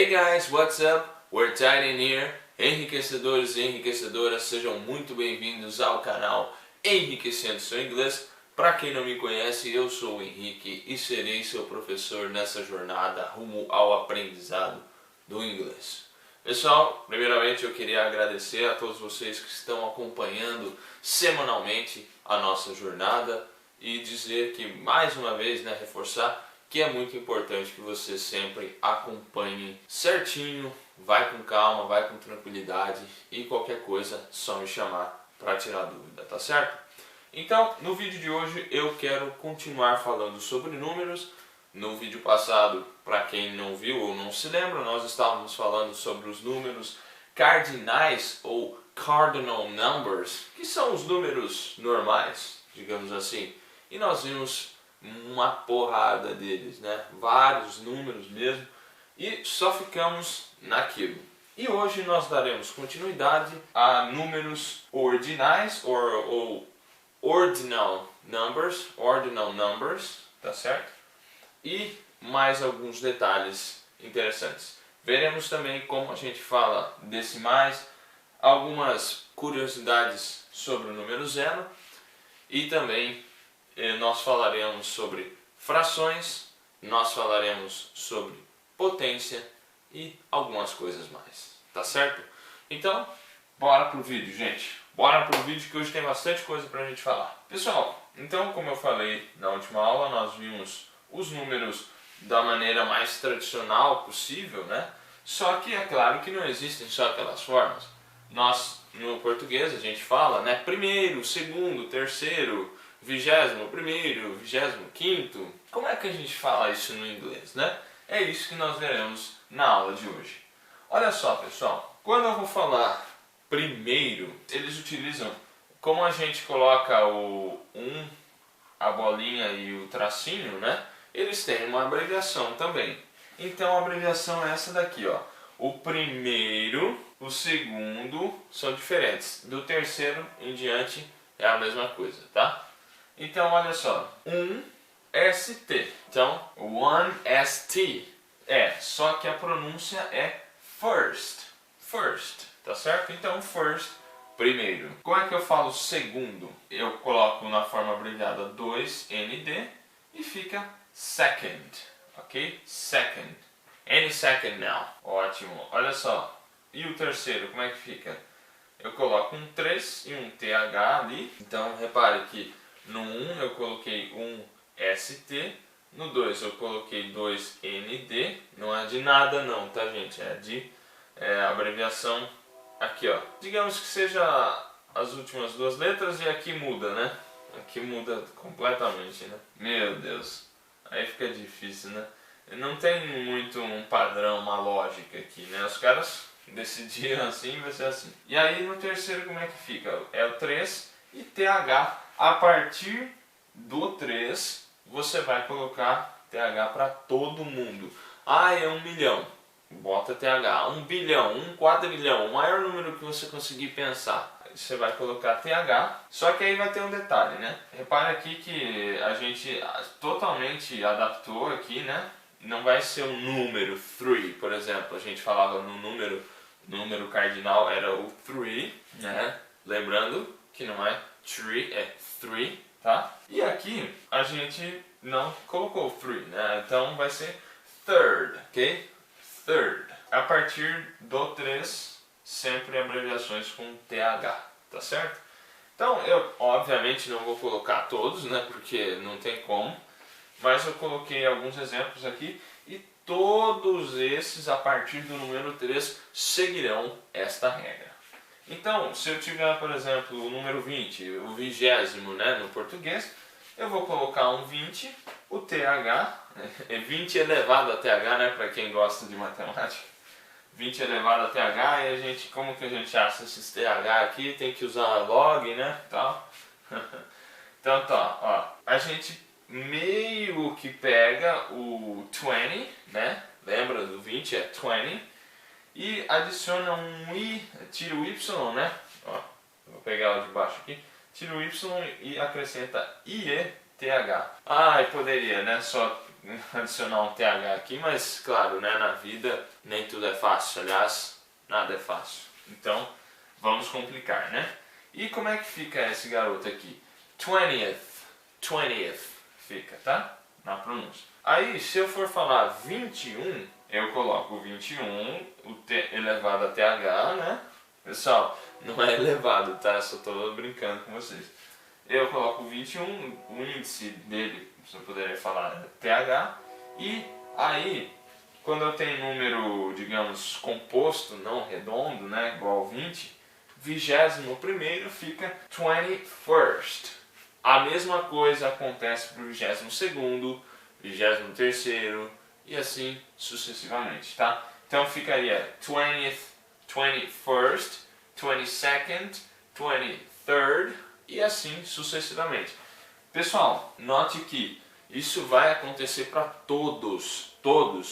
Hey guys, what's up? We're Titan here. Enriquecedores e enriquecedoras, sejam muito bem-vindos ao canal Enriquecendo Seu Inglês. Para quem não me conhece, eu sou o Henrique e serei seu professor nessa jornada rumo ao aprendizado do inglês. Pessoal, primeiramente eu queria agradecer a todos vocês que estão acompanhando semanalmente a nossa jornada e dizer que, mais uma vez, reforçar que é muito importante que você sempre acompanhe certinho, vai com calma, vai com tranquilidade e qualquer coisa só me chamar para tirar dúvida, tá certo? Então, no vídeo de hoje eu quero continuar falando sobre números. No vídeo passado, para quem não viu ou não se lembra, nós estávamos falando sobre os números cardinais ou cardinal numbers, que são os números normais, digamos assim. E nós vimos uma porrada deles, vários números mesmo, e só ficamos naquilo. E hoje nós daremos continuidade a números ordinais ou ordinal numbers, tá certo? E mais alguns detalhes interessantes. Veremos também como a gente fala decimais, algumas curiosidades sobre o número zero e também nós falaremos sobre frações, nós falaremos sobre potência e algumas coisas mais, tá certo? Então, bora pro vídeo, gente. Bora pro vídeo que hoje tem bastante coisa pra gente falar. Pessoal, então como eu falei na última aula, nós vimos os números da maneira mais tradicional possível, Só que é claro que não existem só aquelas formas. Nós, no português, a gente fala, primeiro, segundo, terceiro, 21º, 25º. Como é que a gente fala isso no inglês, É isso que nós veremos na aula de hoje. Olha só, pessoal, quando eu vou falar primeiro, eles utilizam, como a gente coloca o a bolinha e o tracinho, Eles têm uma abreviação também. Então a abreviação é essa daqui, ó. O primeiro, o segundo são diferentes. Do terceiro em diante é a mesma coisa, tá? Então olha só, 1ST. Então, 1ST só que a pronúncia é first. First, tá certo? Então, first, primeiro. Como é que eu falo segundo? Eu coloco na forma abreviada 2ND e fica second, ok? Second. Any second now. Ótimo. Olha só. E o terceiro, como é que fica? Eu coloco um 3 e um TH ali. Então, repare que no 1 eu coloquei um ST. No 2 eu coloquei 2ND. Não é de nada não, tá, gente? É de abreviação aqui, ó. Digamos que seja as últimas duas letras e aqui muda, Aqui muda completamente, Meu Deus. Aí fica difícil, Não tem muito um padrão, uma lógica aqui, Os caras decidiram assim, vai ser assim. E aí no terceiro como é que fica? É o 3 e TH. A partir do 3 você vai colocar TH para todo mundo. Ah, é 1 milhão. Bota TH. 1 bilhão, 1 quadrilhão, o maior número que você conseguir pensar. Você vai colocar TH, só que aí vai ter um detalhe, Repare aqui que a gente totalmente adaptou aqui, Não vai ser um número 3, por exemplo. A gente falava no número cardinal era o 3, Lembrando que não é 3, é 3, tá? E aqui a gente não colocou 3, Então vai ser third, ok? Third. A partir do 3, sempre abreviações com TH, tá certo? Então eu obviamente não vou colocar todos, Porque não tem como. Mas eu coloquei alguns exemplos aqui e todos esses a partir do número 3 seguirão esta regra. Então, se eu tiver, por exemplo, o número 20, o 20º, no português, eu vou colocar um 20, o TH, é 20 elevado a TH, para quem gosta de matemática. 20 elevado a TH, e como que a gente acha esses TH aqui? Tem que usar log, tal. Então tá, ó, a gente meio que pega o 20, Lembra do 20, é 20, e adiciona um i, tira o y, Ó, vou pegar o de baixo aqui, tira o y e acrescenta IETH. Ah, e poderia, só adicionar um TH aqui, mas claro, né, na vida nem tudo é fácil, aliás, nada é fácil. Então, vamos complicar, né? E como é que fica esse garoto aqui? 20th fica, tá? Na pronúncia. Aí, se eu for falar 21, eu coloco 21, o T elevado a TH, né? Pessoal, não é elevado, tá? Só tô brincando com vocês. Eu coloco 21, o índice dele, se eu puder falar, é TH. E aí, quando eu tenho número, digamos, composto, não redondo, né? Igual 20, 21º fica 21st. A mesma coisa acontece para o 22º, 23º e assim sucessivamente, tá? Então ficaria 20th, 21st, 22nd, 23rd e assim sucessivamente. Pessoal, note que isso vai acontecer para todos,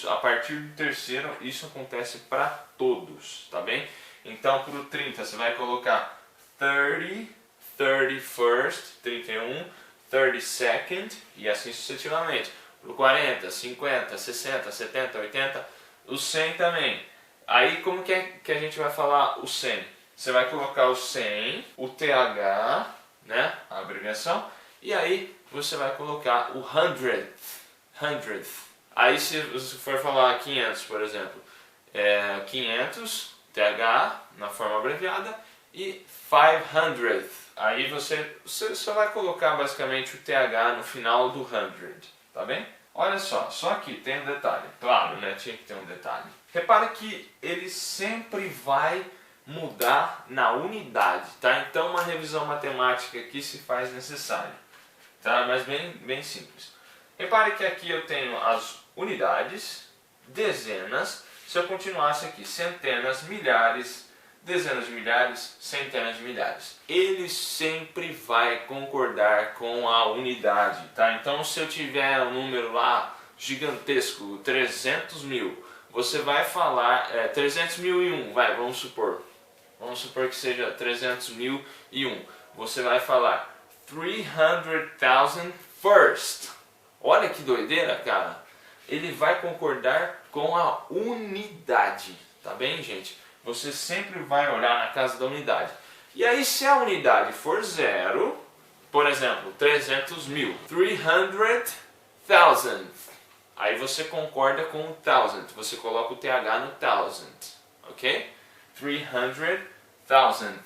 a partir do terceiro isso acontece para todos, tá bem? Então para o 30 você vai colocar 30, 31st, 31, 32nd e assim sucessivamente. Para o 40, 50, 60, 70, 80, o 100 também. Aí como que é que a gente vai falar o 100? Você vai colocar o 100, o TH, né, a abreviação, e aí você vai colocar o 100th. Aí se você for falar 500, por exemplo, 500, TH na forma abreviada e 500th. Aí você só vai colocar basicamente o TH no final do 100, tá bem? Olha só aqui tem um detalhe, claro, né, tinha que ter um detalhe. Repara que ele sempre vai mudar na unidade, tá? Então uma revisão matemática aqui se faz necessária, tá? Mas bem simples. Repare que aqui eu tenho as unidades, dezenas, se eu continuasse aqui, centenas, milhares, dezenas de milhares, centenas de milhares. Ele sempre vai concordar com a unidade, tá? Então se eu tiver um número lá gigantesco, 300 mil, você vai falar 300.001, vamos supor que seja 300.001. Você vai falar 300,000 first. Olha que doideira, cara. Ele vai concordar com a unidade, tá bem, gente? Você sempre vai olhar na casa da unidade. E aí, se a unidade for zero, por exemplo, 300 mil, 300,000, aí você concorda com o thousand, você coloca o TH no thousand, ok? 300,000.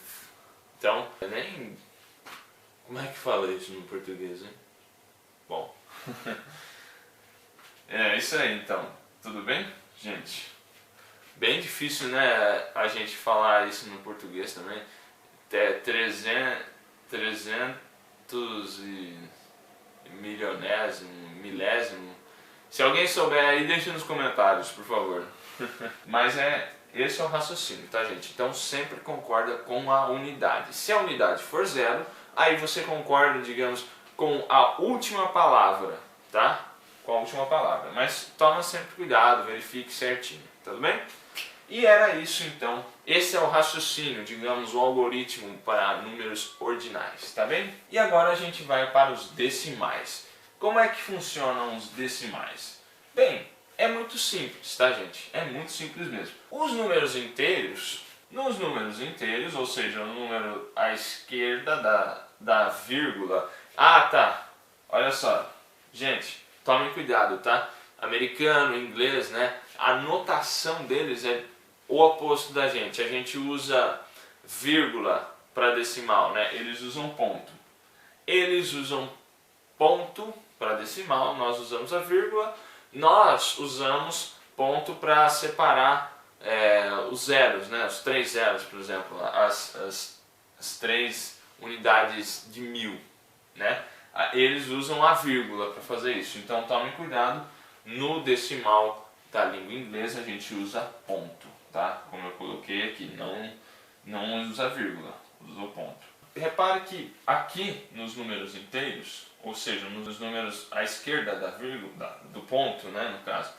Então, nem... Como é que fala isso no português, hein? Bom, é isso aí então, tudo bem, gente? Bem difícil, né, a gente falar isso no português também. 300 e milionésimo, milésimo. Se alguém souber aí, deixa nos comentários, por favor. Mas esse é o raciocínio, tá, gente? Então sempre concorda com a unidade. Se a unidade for zero, aí você concorda, digamos, com a última palavra, tá? Com a última palavra. Mas toma sempre cuidado, verifique certinho, tudo bem? E era isso então. Esse é o raciocínio, digamos, o algoritmo para números ordinais, tá bem? E agora a gente vai para os decimais. Como é que funcionam os decimais? Bem, é muito simples, tá, gente? É muito simples mesmo. Os números inteiros, nos números inteiros, ou seja, o número à esquerda da vírgula. Ah, tá. Olha só. Gente, tomem cuidado, tá? Americano, inglês, né? A notação deles é o oposto da gente. A gente usa vírgula para decimal, né? Eles usam ponto. Eles usam ponto para decimal, nós usamos a vírgula. Nós usamos ponto para separar os zeros, né? Os 3 zeros, por exemplo, as 3 unidades de 1000, né? Eles usam a vírgula para fazer isso. Então tome cuidado, no decimal da língua inglesa a gente usa ponto, tá? Como eu coloquei aqui, não usa vírgula, usa o ponto. Repare que aqui nos números inteiros, ou seja, nos números à esquerda da vírgula, do ponto, né, no caso,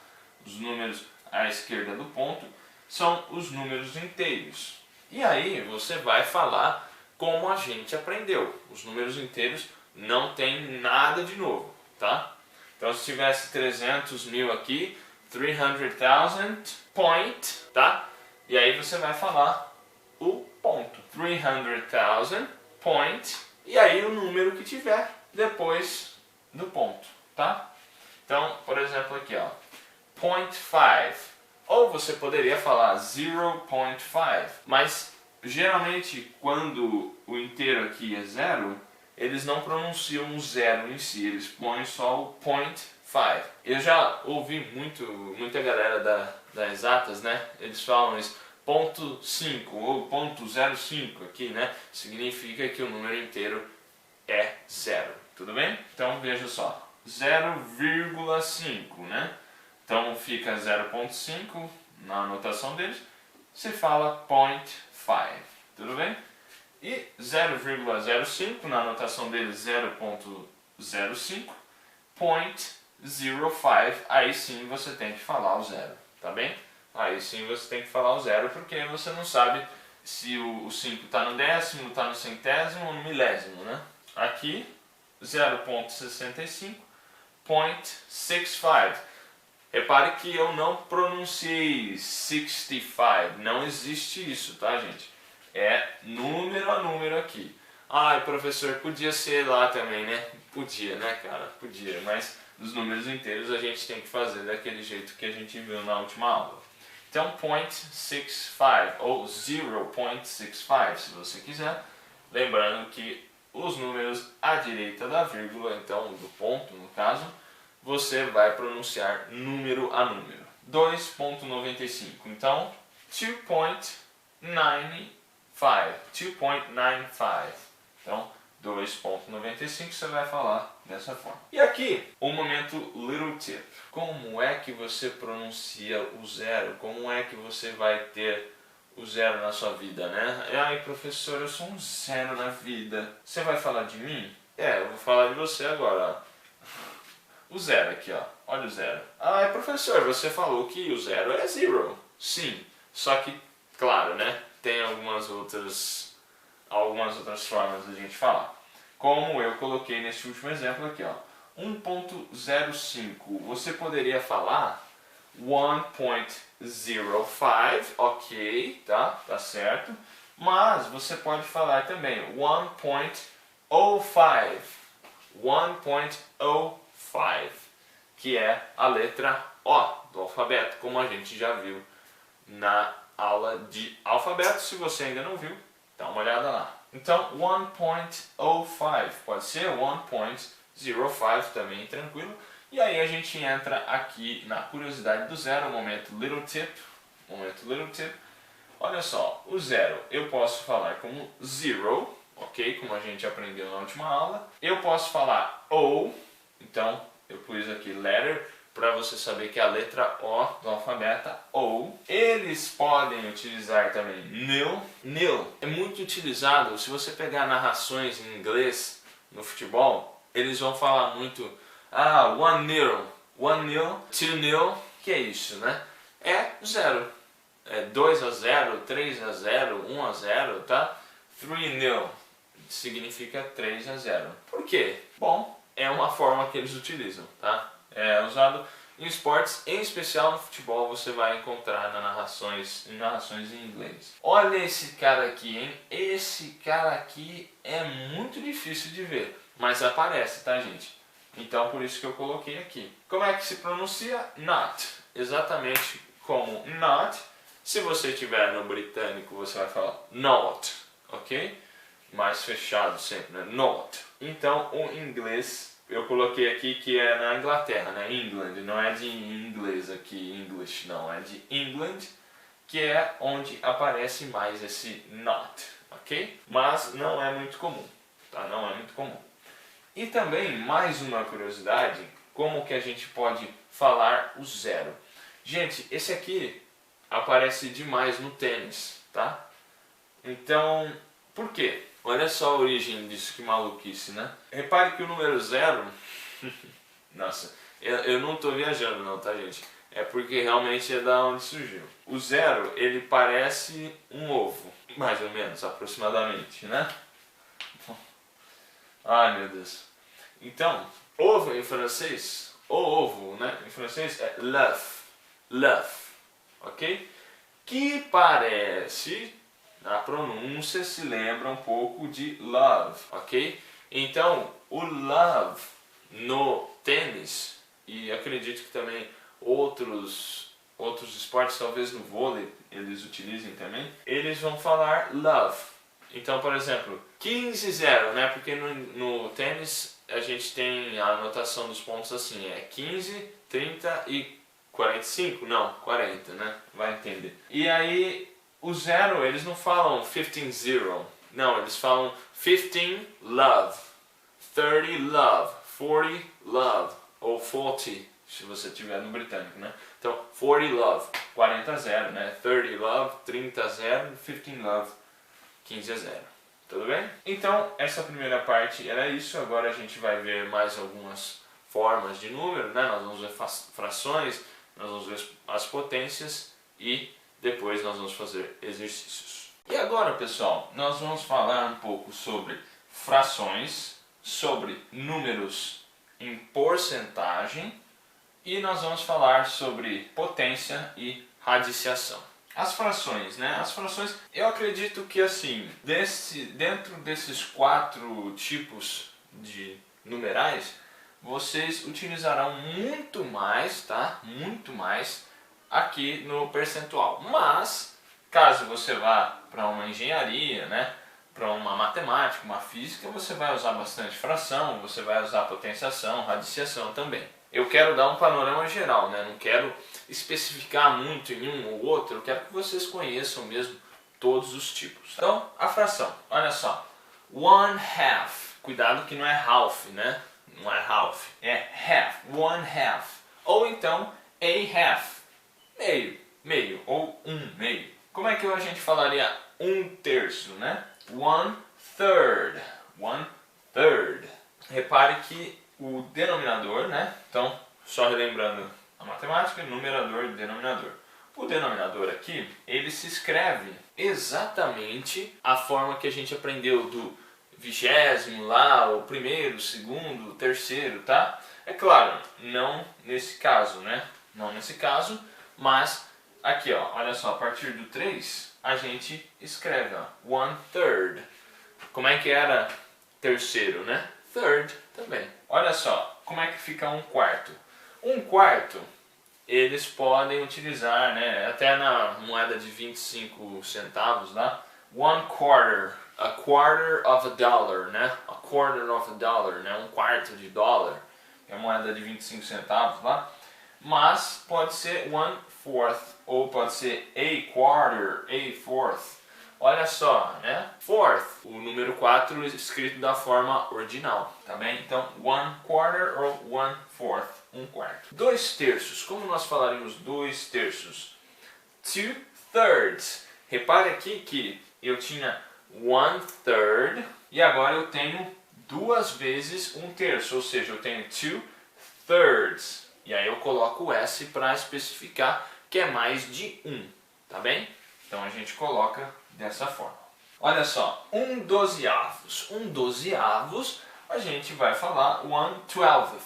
os números à esquerda do ponto são os números inteiros. E aí você vai falar como a gente aprendeu. Os números inteiros não tem nada de novo, tá? Então se tivesse 300 mil aqui, 300,000 point, tá? E aí você vai falar o ponto. 300,000 point, e aí o número que tiver depois do ponto, tá? Então, por exemplo aqui, ó, 0.5. Ou você poderia falar 0.5, mas geralmente quando o inteiro aqui é zero, eles não pronunciam o zero em si, eles põem só o 0.5. Eu já ouvi muita galera das exatas, né? Eles falam isso, 0.5 ou 0.05 aqui, né? Significa que o número inteiro é zero, tudo bem? Então veja só, 0,5, né? Então fica 0.5 na anotação deles, se fala 0.5, tudo bem? E 0,05 na anotação deles 0.05, 0.05, aí sim você tem que falar o zero, tá bem? Aí sim você tem que falar o zero porque você não sabe se o 5 está no décimo, está no centésimo ou no milésimo, né? Aqui 0.65, 0.65. Repare que eu não pronunciei 65, não existe isso, tá, gente? É número a número aqui. Ai, professor, podia ser lá também, né? Podia, né, cara? Podia, mas os números inteiros a gente tem que fazer daquele jeito que a gente viu na última aula. Então, 0.65 ou 0.65, se você quiser. Lembrando que os números à direita da vírgula, então do ponto no caso, você vai pronunciar número a número. 2.95, então 2.95. 2.95. Então 2.95 você vai falar dessa forma. E aqui, o momento little tip. Como é que você pronuncia o zero? Como é que você vai ter o zero na sua vida, né? Ai, professor, eu sou um zero na vida. Você vai falar de mim? Eu vou falar de você agora. O zero aqui, ó. Olha o zero. Ai, professor, você falou que o zero é zero. Sim, só que, claro, né? Tem algumas outras formas de a gente falar. Como eu coloquei nesse último exemplo aqui, ó. 1.05. Você poderia falar 1.05, ok, tá certo. Mas você pode falar também 1.05. 1.05, que é a letra O do alfabeto, como a gente já viu na aula de alfabeto. Se você ainda não viu, dá uma olhada lá. Então 1.05 pode ser 1.05 também, tranquilo. E aí a gente entra aqui na curiosidade do zero, momento little tip. Olha só, o zero eu posso falar como zero, ok? Como a gente aprendeu na última aula. Eu posso falar O, então eu pus aqui letter para você saber que é a letra O do alfabeto, O. Eles podem utilizar também nil. Nil é muito utilizado, se você pegar narrações em inglês no futebol, eles vão falar muito 1-0, 1-0, 2-0, que é isso, né? É zero. É 2-0, 3-0, 1-0, tá? 3-0 significa 3-0. Por quê? Bom, é uma forma que eles utilizam, tá? É usado em esportes, em especial no futebol, você vai encontrar em narrações em inglês. Olha esse cara aqui, hein? Esse cara aqui é muito difícil de ver, mas aparece, tá, gente? Então, por isso que eu coloquei aqui. Como é que se pronuncia? Not. Exatamente como not. Se você estiver no britânico, você vai falar not, ok? Mais fechado sempre, né? Not. Então, o inglês, eu coloquei aqui que é na Inglaterra, né? England, não é de inglês aqui, English, não. É de England, que é onde aparece mais esse not, ok? Mas não é muito comum, tá? Não é muito comum. E também, mais uma curiosidade, como que a gente pode falar o zero. Gente, esse aqui aparece demais no tênis, tá? Então, por quê? Olha só a origem disso, que maluquice, né? Repare que o número zero... Nossa, eu não estou viajando não, tá, gente? É porque realmente é da onde surgiu. O zero, ele parece um ovo, mais ou menos, aproximadamente, né? Ai, meu Deus. Então, ovo em francês, o ovo, né? Em francês é l'œuf, l'œuf, ok? Que parece, a pronúncia se lembra um pouco de love, ok? Então, o love no tênis, e acredito que também outros esportes, talvez no vôlei eles utilizem também, eles vão falar love. Então, por exemplo, 15-0, né? Porque no tênis a gente tem a anotação dos pontos assim, é 15, 30 e 45, não, 40, né? Vai entender. E aí, o zero, eles não falam 15-0, não, eles falam 15 love, 30 love, 40 love, ou 40, se você estiver no britânico, né? Então, 40 love, 40-0, né? 30 love, 30-0, 15 love, 15-0. Tudo bem? Então, essa primeira parte era isso. Agora a gente vai ver mais algumas formas de número, né? Nós vamos ver frações, nós vamos ver as potências e depois nós vamos fazer exercícios. E agora, pessoal, nós vamos falar um pouco sobre frações, sobre números em porcentagem e nós vamos falar sobre potência e radiciação. As frações, né? As frações, eu acredito que assim, dentro desses 4 tipos de numerais, vocês utilizarão muito mais, tá? Muito mais aqui no percentual. Mas, caso você vá para uma engenharia, né? Para uma matemática, uma física, você vai usar bastante fração, você vai usar potenciação, radiciação também. Eu quero dar um panorama geral, né? Não quero especificar muito em um ou outro, eu quero que vocês conheçam mesmo todos os tipos. Então, a fração, olha só, 1/2, cuidado que não é half, né? Não é half, é half, 1/2, ou então a half, meio, meio, ou meio. Como é que a gente falaria 1/3, né? 1/3, 1/3. Repare que o denominador, né? Então, só relembrando a matemática, numerador e denominador. O denominador aqui, ele se escreve exatamente a forma que a gente aprendeu do 20º lá, o primeiro, o segundo, o terceiro, tá? É claro, não nesse caso, né? Não nesse caso, mas aqui, ó, olha só, a partir do 3, a gente escreve, ó, 1/3. Como é que era terceiro, né? Third também. Olha só, como é que fica 1/4? 1/4, eles podem utilizar, né, até na moeda de 25 centavos lá, 1/4, a quarter of a dollar, né, a quarter of a dollar, né, 1/4 de dólar, é a moeda de 25 centavos lá, mas pode ser 1/4, ou pode ser a quarter, a fourth. Olha só, né? Fourth, o número 4 escrito da forma ordinal, tá bem? Então, 1/4 ou 1/4, 1/4. 2/3, como nós falaremos 2/3? 2/3. Repare aqui que eu tinha 1/3 e agora eu tenho 2 vezes 1/3, ou seja, eu tenho 2/3. E aí eu coloco o S para especificar que é mais de 1, tá bem? Então a gente coloca dessa forma. Olha só, 1/12. 1/12 a gente vai falar 1/12.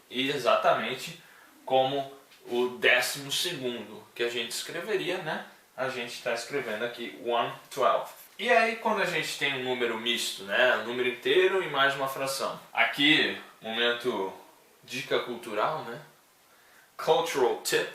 E exatamente como o 12º que a gente escreveria, né? A gente está escrevendo aqui 1/12. E aí quando a gente tem um número misto, né? Um número inteiro e mais uma fração. Aqui, momento dica cultural, né? Cultural tip.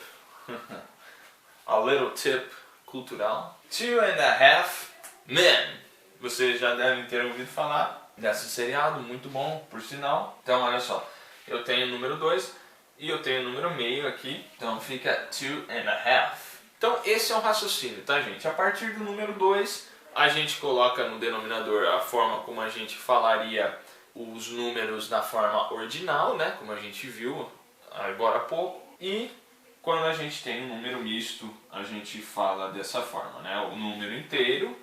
A little tip cultural. 2.5 Men. Vocês já devem ter ouvido falar desse seriado, muito bom, por sinal. Então, olha só, eu tenho o número 2 e eu tenho o número meio aqui, então fica 2.5. Então, esse é o raciocínio, tá, gente? A partir do número 2, a gente coloca no denominador a forma como a gente falaria os números da forma ordinal, né? Como a gente viu agora há pouco. E quando a gente tem um número misto, a gente fala dessa forma, né? O número inteiro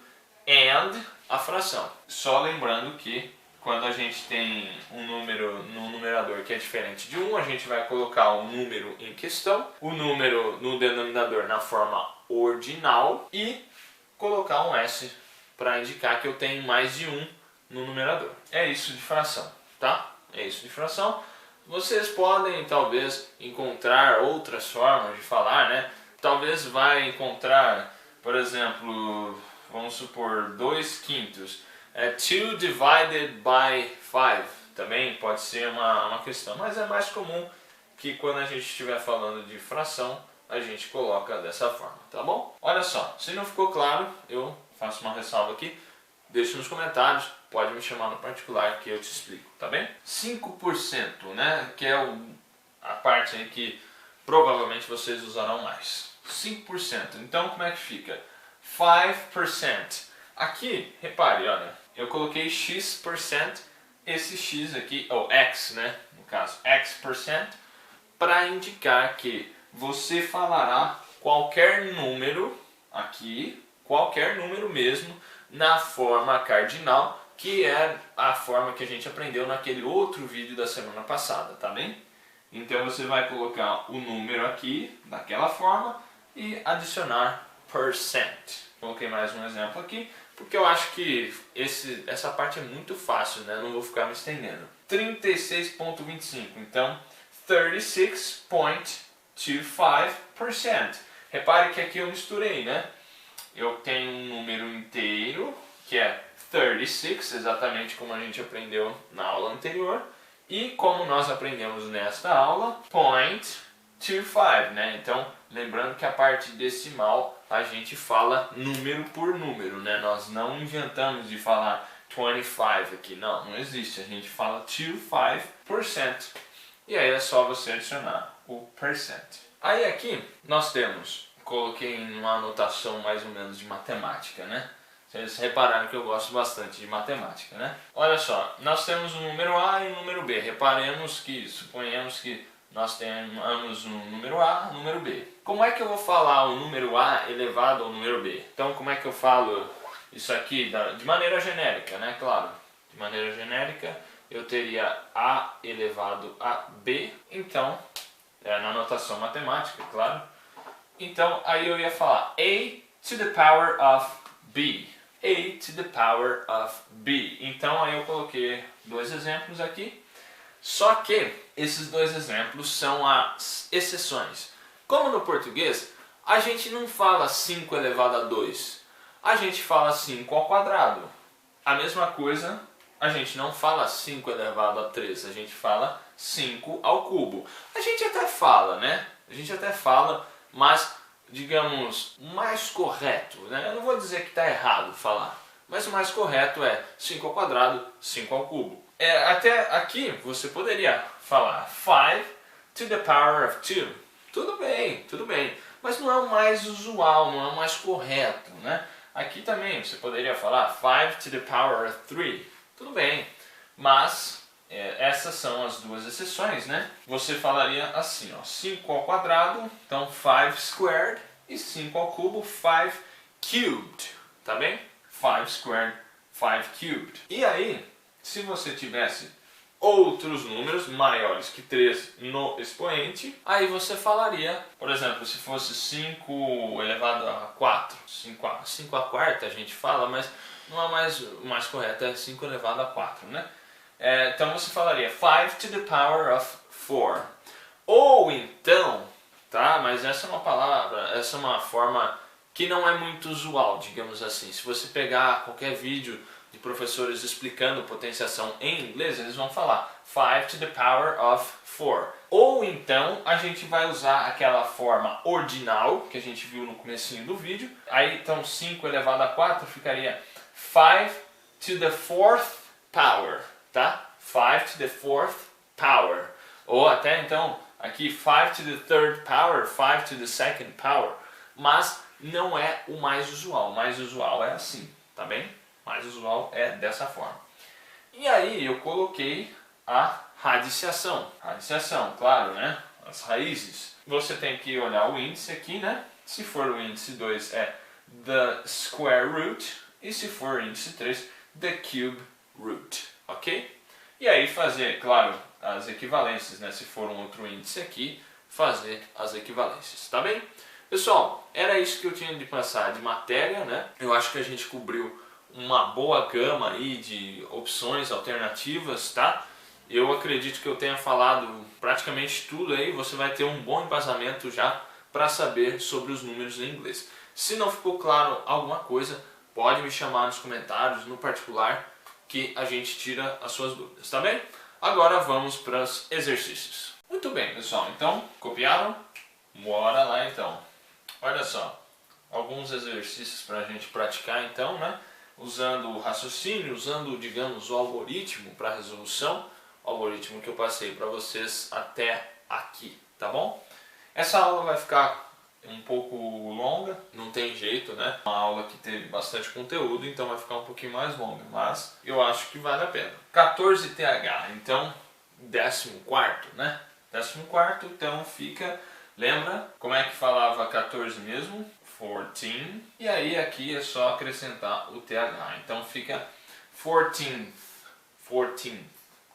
and a fração. Só lembrando que quando a gente tem um número no numerador que é diferente de 1, a gente vai colocar o número em questão, o número no denominador na forma ordinal e colocar um S para indicar que eu tenho mais de 1 no numerador. É isso de fração, tá? É isso de fração. Vocês podem talvez encontrar outras formas de falar, né? Talvez vai encontrar, por exemplo, vamos supor 2/5. 2 divided by 5 também pode ser uma questão, mas é mais comum que quando a gente estiver falando de fração, a gente coloca dessa forma, tá bom? Olha só, se não ficou claro, eu faço uma ressalva aqui, deixe nos comentários, pode me chamar no particular que eu te explico, tá bem? 5%, né, que é a parte aí que provavelmente vocês usarão mais. 5%, então como é que fica? 5%. Aqui, repare, olha, eu coloquei x%, esse x aqui, ou x, né, no caso, x%, para indicar que você falará qualquer número aqui, qualquer número mesmo, na forma cardinal, que é a forma que a gente aprendeu naquele outro vídeo da semana passada, tá bem? Então você vai colocar o número aqui, daquela forma, e adicionar %. Coloquei mais um exemplo aqui, porque eu acho que essa parte é muito fácil, né? Não vou ficar me estendendo. 36,25, então 36.25%. Repare que aqui eu misturei, né? Eu tenho um número inteiro, que é 36, exatamente como a gente aprendeu na aula anterior. E como nós aprendemos nesta aula, 0.25, né? Então, lembrando que a parte decimal a gente fala número por número, né? Nós não inventamos de falar 25 aqui, não existe. A gente fala 25%. E aí é só você adicionar o %. Aí aqui nós temos, coloquei em uma anotação mais ou menos de matemática, né? Vocês repararam que eu gosto bastante de matemática, né? Olha só, nós temos um número A e um número B. Suponhamos que nós tenhamos um número A e um número B. Como é que eu vou falar o número A elevado ao número B? Então como é que eu falo isso aqui de maneira genérica, né? Claro, de maneira genérica eu teria A elevado a B, então, na notação matemática, claro. Então, aí eu ia falar A to the power of B. A to the power of B. Então, aí eu coloquei dois exemplos aqui. Só que esses dois exemplos são as exceções. Como no português, a gente não fala 5 elevado a 2. A gente fala 5 ao quadrado. A mesma coisa, a gente não fala 5 elevado a 3, a gente fala 5 ao cubo. A gente até fala, né? A gente até fala, mas, digamos, o mais correto, né? Eu não vou dizer que está errado falar, mas o mais correto é 5 ao quadrado, 5 ao cubo. Até aqui você poderia falar 5 to the power of 2. Tudo bem, mas não é o mais usual, não é o mais correto, né? Aqui também você poderia falar 5 to the power of 3. Tudo bem, mas essas são as duas exceções, né? Você falaria assim, ó, 5 ao quadrado, então 5 squared, e 5 ao cubo, 5 cubed, tá bem? 5 squared, 5 cubed. E aí, se você tivesse outros números maiores que 3 no expoente, aí você falaria, por exemplo, se fosse 5 elevado a 4, 5 a quarta a gente fala, mas não é o mais correto, é 5 elevado a 4, né? Então você falaria 5 to the power of 4. Ou então, tá? Mas essa é uma palavra, essa é uma forma que não é muito usual, digamos assim. Se você pegar qualquer vídeo de professores explicando potenciação em inglês, eles vão falar 5 to the power of 4. Ou então a gente vai usar aquela forma ordinal que a gente viu no comecinho do vídeo. Aí então 5 elevado a 4 ficaria 5 to the 4th power, tá? 5 to the 4th power. Ou até então aqui 5 to the 3rd power, 5 to the 2nd power. Mas não é o mais usual. O mais usual é assim, tá bem? O mais usual é dessa forma. E aí eu coloquei a radiciação. Radiciação, claro, né? As raízes. Você tem que olhar o índice aqui, né? Se for o índice 2 é the square root. E se for o índice 3, the cube root. Ok? E aí fazer, claro, as equivalências, né? Se for um outro índice aqui, fazer as equivalências. Tá bem? Pessoal, era isso que eu tinha de passar de matéria, né? Eu acho que a gente cobriu uma boa gama aí de opções alternativas, tá? Eu acredito que eu tenha falado praticamente tudo aí, você vai ter um bom embasamento já para saber sobre os números em inglês. Se não ficou claro alguma coisa, pode me chamar nos comentários, no particular, que a gente tira as suas dúvidas, tá bem? Agora vamos para os exercícios. Muito bem, pessoal, então, copiaram? Bora lá então. Olha só, alguns exercícios para a gente praticar então, né? Usando o raciocínio, usando, digamos, o algoritmo para resolução, o algoritmo que eu passei para vocês até aqui, tá bom? Essa aula vai ficar um pouco longa, não tem jeito, né? Uma aula que teve bastante conteúdo, então vai ficar um pouquinho mais longa, mas eu acho que vale a pena. 14th, então 14º, né? 14º, então fica, lembra como é que falava 14 mesmo? 14, e aí aqui é só acrescentar o TH, então fica 14th, 14th,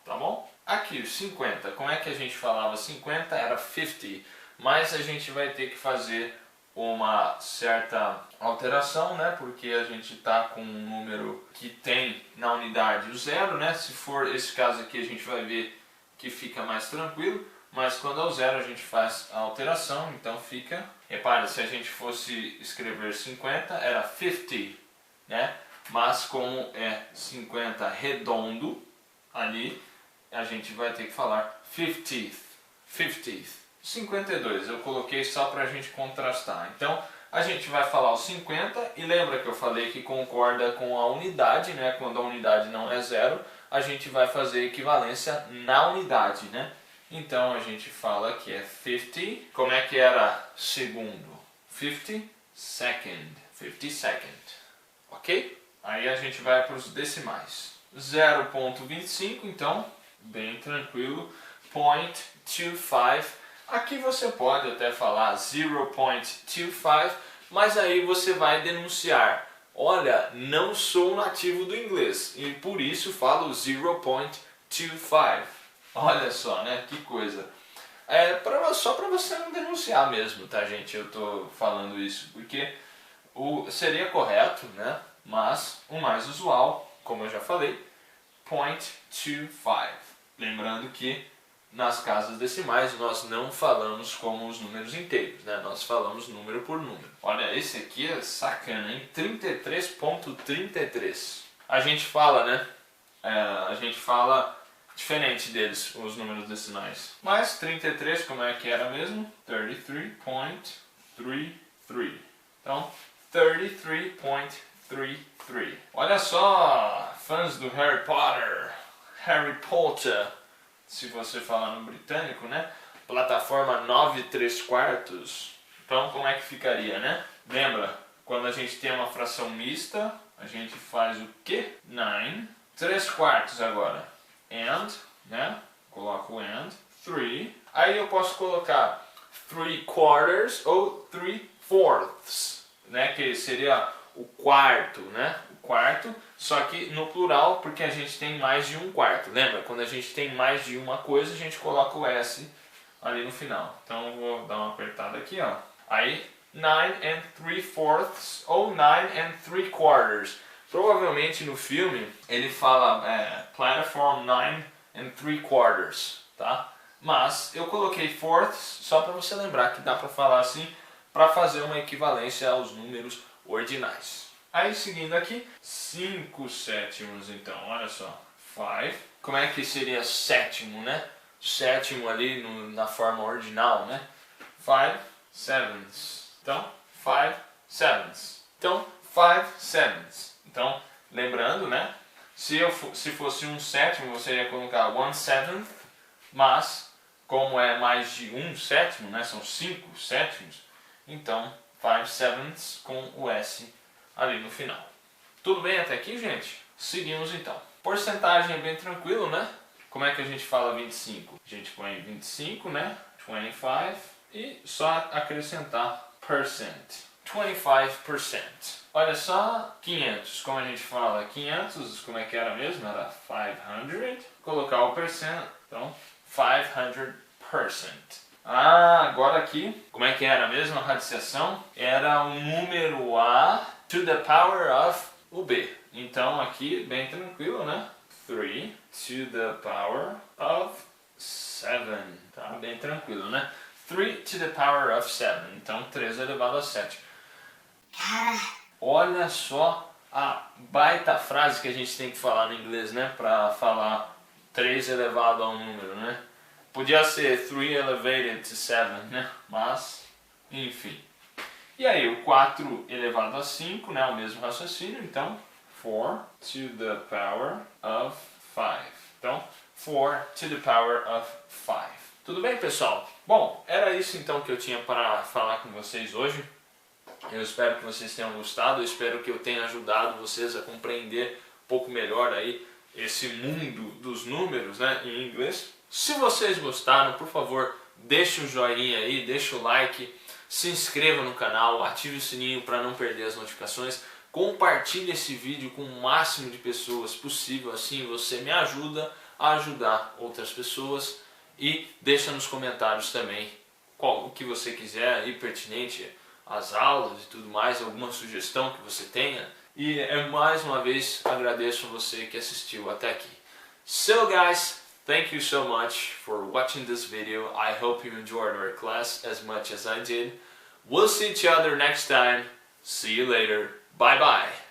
tá bom? Aqui o 50, como é que a gente falava 50? Era 50. Mas a gente vai ter que fazer uma certa alteração, né? Porque a gente está com um número que tem na unidade o zero, né? Se for esse caso aqui, a gente vai ver que fica mais tranquilo. Mas quando é o zero, a gente faz a alteração, então fica... Repare, se a gente fosse escrever 50, era 50, né? Mas como é 50 redondo, ali a gente vai ter que falar 50th, 50th. 52, eu coloquei só para a gente contrastar. Então, a gente vai falar o 50 e lembra que eu falei que concorda com a unidade, né? Quando a unidade não é zero, a gente vai fazer equivalência na unidade, né? Então, a gente fala que é 50. Como é que era segundo? 50 second. 50 second. Ok? Aí a gente vai para os decimais. 0.25, então, bem tranquilo. 0.25. Aqui você pode até falar 0.25, mas aí você vai denunciar. Olha, não sou nativo do inglês e por isso falo 0.25. Olha só, né? Que coisa. Só para você não denunciar mesmo, tá, gente? Eu tô falando isso porque seria correto, né? Mas o mais usual, como eu já falei, 0.25. Lembrando que nas casas decimais nós não falamos como os números inteiros, né? Nós falamos número por número. Olha, esse aqui é sacana, hein? 33.33. A gente fala, né? A gente fala diferente deles, os números decimais. Mas 33, como é que era mesmo? 33.33. Então, 33.33. Olha só, fãs do Harry Potter. Harry Potter. Se você falar no britânico, né? Plataforma 9/3. Então, como é que ficaria, né? Lembra, quando a gente tem uma fração mista, a gente faz o quê? 9. 3/4 agora. And, né? Coloco o and. 3. Aí eu posso colocar 3/4 ou 3/4, né? Que seria o quarto, né? O quarto, só que no plural, porque a gente tem mais de um quarto. Lembra? Quando a gente tem mais de uma coisa, a gente coloca o S ali no final. Então eu vou dar uma apertada aqui, ó. Aí 9 3/4 ou 9 3/4. Provavelmente no filme ele fala platform 9 3/4, tá? Mas eu coloquei fourths só para você lembrar que dá para falar assim, para fazer uma equivalência aos números ordinais. Aí seguindo aqui, 5/7, então, olha só, 5. Como é que seria sétimo, né? Sétimo ali na forma ordinal, né? 5/7. Então, 5/7. Então, 5/7. Então, lembrando, né? Se fosse um sétimo, você ia colocar 1/7, mas como é mais de um sétimo, né? São 5 sétimos, então 5/7 com o S ali no final. Tudo bem até aqui, gente? Seguimos então. Porcentagem é bem tranquilo, né? Como é que a gente fala 25? A gente põe 25, né? 25 e só acrescentar percent. 25%. Olha só, 500. Como a gente fala 500, como é que era mesmo? Era 500. Colocar o percent, então 500%. Ah, agora aqui, como é que era mesmo a radiciação? Era o número A to the power of o B. Então aqui, bem tranquilo, né? 3 to the power of 7. Tá bem tranquilo, né? 3 to the power of 7. Então 3 elevado a 7. Olha só a baita frase que a gente tem que falar no inglês, né? Para falar 3 elevado a um número, né? Podia ser 3 elevated to 7, né? Mas, enfim. E aí, o 4 elevado a 5, né? O mesmo raciocínio. Então, 4 to the power of 5. Então, 4 to the power of 5. Tudo bem, pessoal? Bom, era isso então que eu tinha para falar com vocês hoje. Eu espero que vocês tenham gostado. Eu espero que eu tenha ajudado vocês a compreender um pouco melhor aí esse mundo dos números, né, em inglês. Se vocês gostaram, por favor, deixe o joinha aí, deixe o like, se inscreva no canal, ative o sininho para não perder as notificações, compartilhe esse vídeo com o máximo de pessoas possível, assim você me ajuda a ajudar outras pessoas, e deixa nos comentários também o que você quiser aí pertinente às aulas e tudo mais, alguma sugestão que você tenha. E mais uma vez agradeço a você que assistiu até aqui. So guys, thank you so much for watching this video. I hope you enjoyed our class as much as I did. We'll see each other next time. See you later. Bye bye.